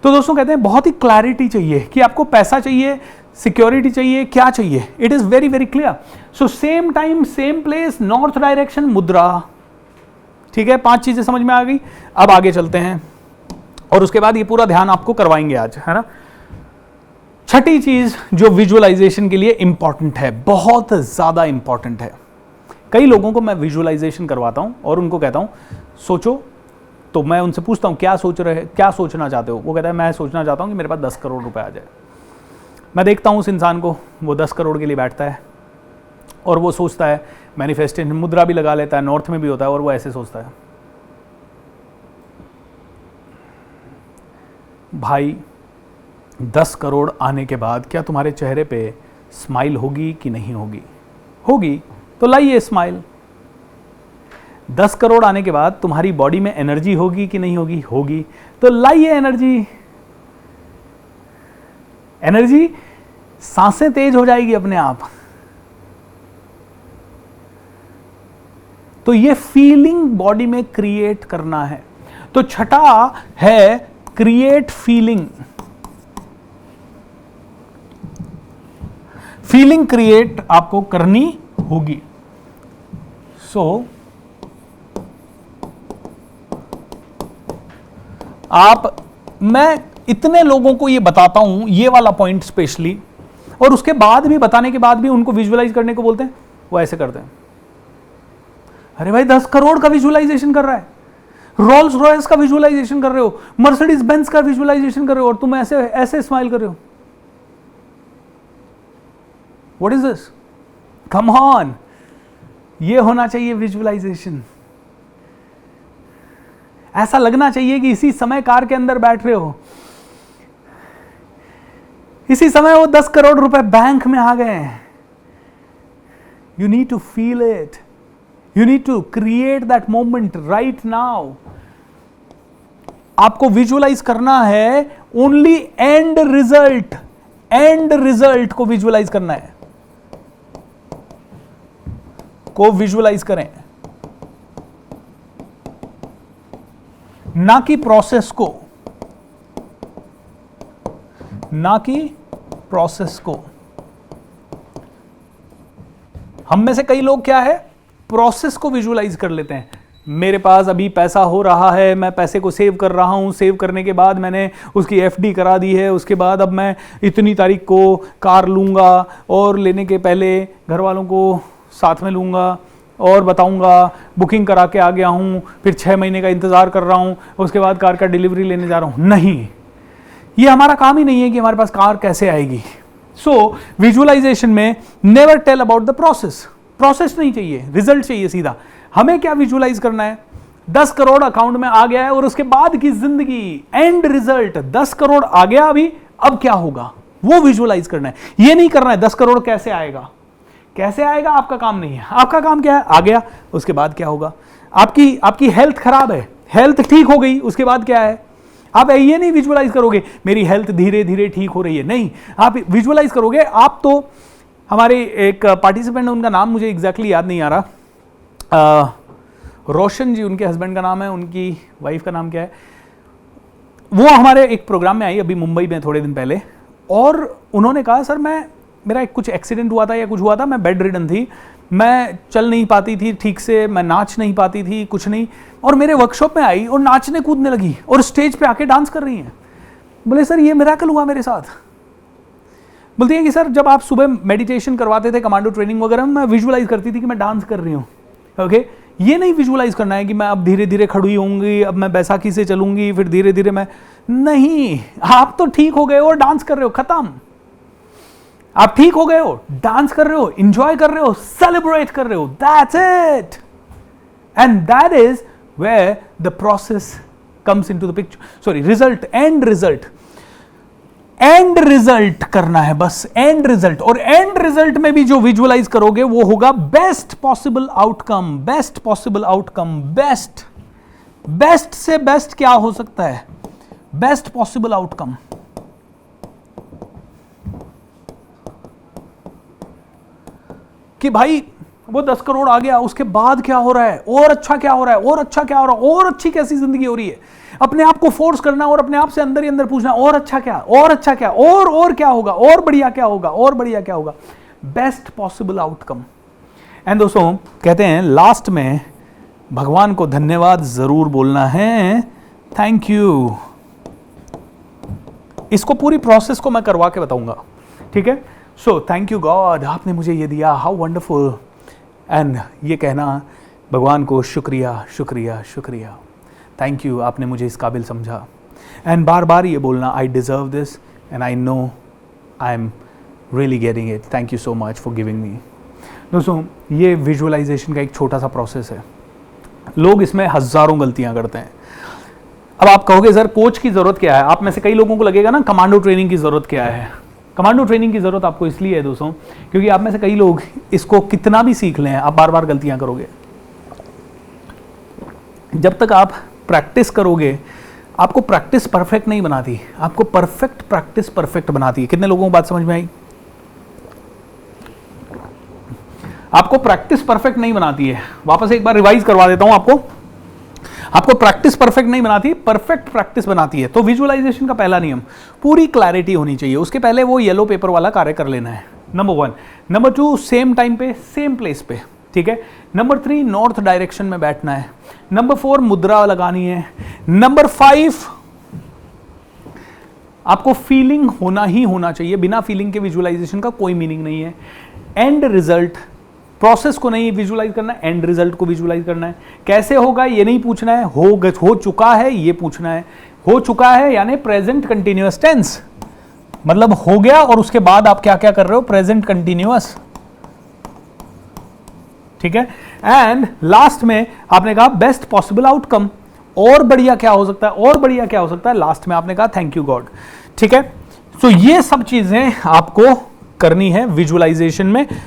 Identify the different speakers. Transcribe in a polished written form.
Speaker 1: तो दोस्तों कहते हैं बहुत ही क्लैरिटी चाहिए कि आपको पैसा चाहिए, सिक्योरिटी चाहिए, क्या चाहिए, it is very very clear. So same time same place, north direction, मुद्रा। ठीक है, 5 चीजें समझ में आ गई। अब आगे चलते हैं और उसके बाद ये पूरा ध्यान आपको करवाएंगे आज, है ना। छठी चीज जो विजुअलाइजेशन के लिए इंपॉर्टेंट है, बहुत ज्यादा इंपॉर्टेंट है। कई लोगों को मैं विजुअलाइजेशन करवाता हूं और उनको कहता हूं सोचो, तो मैं उनसे पूछता हूं क्या सोचना चाहते हो। वो कहता है मैं सोचना चाहता हूं कि मेरे पास 10 करोड़ रुपए आ जाए। मैं देखता हूं उस इंसान को, वो 10 करोड़ के लिए बैठता है और वो सोचता है, मैनिफेस्टेशन मुद्रा भी लगा लेता है, नॉर्थ में भी होता है, और वो ऐसे सोचता है, भाई 10 करोड़ आने के बाद क्या तुम्हारे चेहरे पे स्माइल होगी कि नहीं होगी? होगी, तो लाइए स्माइल। 10 करोड़ आने के बाद तुम्हारी बॉडी में एनर्जी होगी कि नहीं होगी? होगी, तो लाइए एनर्जी। एनर्जी, सांसें तेज हो जाएगी अपने आप। तो ये फीलिंग बॉडी में क्रिएट करना है। तो छठा है क्रिएट फीलिंग। फीलिंग क्रिएट आपको करनी होगी। मैं इतने लोगों को ये बताता हूं, ये वाला पॉइंट स्पेशली, और उसके बाद भी, बताने के बाद भी उनको विजुअलाइज करने को बोलते हैं, वो ऐसे करते हैं, अरे भाई 10 करोड़ का विजुअलाइजेशन कर रहा है, रोल्स रॉयस का विजुअलाइजेशन कर रहे हो, मर्सिडीज बेंज का विजुअलाइजेशन कर रहे हो, और तुम ऐसे ऐसे स्माइल कर रहे हो। What is this? Come on, ये होना चाहिए विजुअलाइजेशन। ऐसा लगना चाहिए कि इसी समय कार के अंदर बैठ रहे हो, इसी समय वो 10 करोड़ रुपए बैंक में आ गए। You need to feel it, you need to create that moment right now. आपको विजुअलाइज करना है only end result, end result को विजुअलाइज करना है, को विजुअलाइज करें, ना कि प्रोसेस को, ना कि प्रोसेस को। हम में से कई लोग क्या है, प्रोसेस को विजुअलाइज कर लेते हैं। मेरे पास अभी पैसा हो रहा है, मैं पैसे को सेव कर रहा हूं, सेव करने के बाद मैंने उसकी एफडी करा दी है, उसके बाद अब मैं इतनी तारीख को कार लूंगा और लेने के पहले घर वालों को साथ में लूंगा और बताऊंगा, बुकिंग करा के आ गया हूं, फिर 6 महीने का इंतजार कर रहा हूं, उसके बाद कार का डिलीवरी लेने जा रहा हूं। नहीं, ये हमारा काम ही नहीं है कि हमारे पास कार कैसे आएगी। सो विजुअलाइजेशन में never tell about the process. Process नहीं चाहिए, रिजल्ट चाहिए सीधा। हमें क्या विजुअलाइज करना है? 10 करोड़ अकाउंट में आ गया है और उसके बाद की जिंदगी, एंड रिजल्ट 10 करोड़ आ गया, अभी अब क्या होगा वो विजुअलाइज करना है। ये नहीं करना है 10 करोड़ कैसे आएगा, कैसे आएगा आपका काम नहीं है। आपका काम क्या है, आ गया, उसके बाद क्या होगा। आपकी हेल्थ खराब है, हेल्थ ठीक हो गई, उसके बाद क्या है। आप ये नहीं विजुअलाइज करोगे मेरी हेल्थ धीरे धीरे ठीक हो रही है, नहीं, आप विजुअलाइज करोगे। आप तो हमारे एक पार्टिसिपेंट, उनका नाम मुझे एग्जैक्टली याद नहीं आ रहा, रोशन जी उनके हस्बैंड का नाम है, उनकी वाइफ का नाम क्या है, वो हमारे एक प्रोग्राम में आई अभी मुंबई में थोड़े दिन पहले, और उन्होंने कहा सर मेरा कुछ एक्सीडेंट हुआ था या कुछ हुआ था, मैं बेड रिडन थी, मैं चल नहीं पाती थी ठीक से, मैं नाच नहीं पाती थी, कुछ नहीं, और मेरे वर्कशॉप में आई और नाचने कूदने लगी और स्टेज पे आके डांस कर रही हैं। बोले सर ये मिरेकल हुआ मेरे साथ। बोलती है कि सर जब आप सुबह मेडिटेशन करवाते थे, कमांडो ट्रेनिंग वगैरह, मैं विजुअलाइज करती थी कि मैं डांस कर रही हूँ। ओके, ये नहीं विजुअलाइज करना है कि मैं अब धीरे धीरे खड़ी होंगी, अब मैं बैसाखी से चलूंगी, फिर धीरे धीरे मैं, नहीं, आप तो ठीक हो गए हो, डांस कर रहे हो, खत्म। आप ठीक हो गए हो, डांस कर रहे हो, इंजॉय कर रहे हो, सेलिब्रेट कर रहे हो, that's it. And that is where the process comes into the picture, sorry result, end result, end result करना है बस, एंड रिजल्ट। और एंड रिजल्ट में भी जो विजुअलाइज करोगे वो होगा best possible outcome, best possible outcome, best, best से बेस्ट क्या हो सकता है, बेस्ट पॉसिबल आउटकम। कि भाई वो 10 करोड़ आ गया, उसके बाद क्या हो रहा है, और अच्छा क्या हो रहा है, और अच्छा क्या हो रहा है, और अच्छी कैसी जिंदगी हो रही है। अपने आप को फोर्स करना और अपने आप से अंदर ही अंदर पूछना और अच्छा क्या, और अच्छा क्या, और क्या होगा, और बढ़िया क्या होगा, और बढ़िया क्या होगा, बेस्ट पॉसिबल आउटकम। एंड दोस्तों कहते हैं लास्ट में भगवान को धन्यवाद जरूर बोलना है, थैंक यू। इसको पूरी प्रोसेस को मैं करवा के बताऊंगा, ठीक है। सो थैंक यू गॉड, आपने मुझे ये दिया, हाउ वंडरफुल। एंड ये कहना भगवान को शुक्रिया शुक्रिया शुक्रिया, थैंक यू, आपने मुझे इस काबिल समझा। एंड बार बार ये बोलना, I deserve this and I know I am really getting it, thank you so much for giving me. दोस्तों ये विजुअलाइजेशन का एक छोटा सा प्रोसेस है, लोग इसमें हजारों गलतियां करते हैं। अब आप कहोगे सर कोच की जरूरत क्या है, आप में से कई लोगों को लगेगा ना कमांडो ट्रेनिंग की जरूरत क्या है। कमांडो ट्रेनिंग की जरूरत आपको इसलिए है दोस्तों क्योंकि आप में से कई लोग इसको कितना भी सीख लें आप बार बार गलतियां करोगे। जब तक आप प्रैक्टिस करोगे, आपको प्रैक्टिस परफेक्ट नहीं बनाती, आपको परफेक्ट प्रैक्टिस परफेक्ट बनाती है। कितने लोगों को बात समझ में आई? आपको प्रैक्टिस परफेक्ट नहीं बनाती है, वापस एक बार रिवाइज करवा देता हूं आपको प्रैक्टिस परफेक्ट नहीं बनाती, परफेक्ट प्रैक्टिस बनाती है। तो विजुअलाइजेशन का पहला नियम, पूरी क्लैरिटी होनी चाहिए, उसके पहले वो येलो पेपर वाला कार्य कर लेना है, नंबर 1। नंबर 2 सेम टाइम पे सेम प्लेस पे, ठीक है। नंबर 3 नॉर्थ डायरेक्शन में बैठना है। नंबर 4 मुद्रा लगानी है। नंबर 5 आपको फीलिंग होना ही होना चाहिए, बिना फीलिंग के विजुअलाइजेशन का कोई मीनिंग नहीं है। एंड रिजल्ट, प्रोसेस को नहीं विजुअलाइज करना, एंड रिजल्ट को विजुअलाइज करना है। कैसे होगा ये नहीं पूछना है, हो चुका है ये पूछना है। हो चुका है यानी प्रेजेंट कंटिन्यूअस टेंस, मतलब हो गया और उसके बाद आप क्या क्या कर रहे हो, प्रेजेंट कंटिन्यूअस, ठीक है। एंड लास्ट में आपने कहा बेस्ट पॉसिबल आउटकम, और बढ़िया क्या हो सकता है, और बढ़िया क्या हो सकता है, लास्ट में आपने कहा थैंक यू गॉड, ठीक है। सो ये सब चीजें आपको करनी है विजुअलाइजेशन में।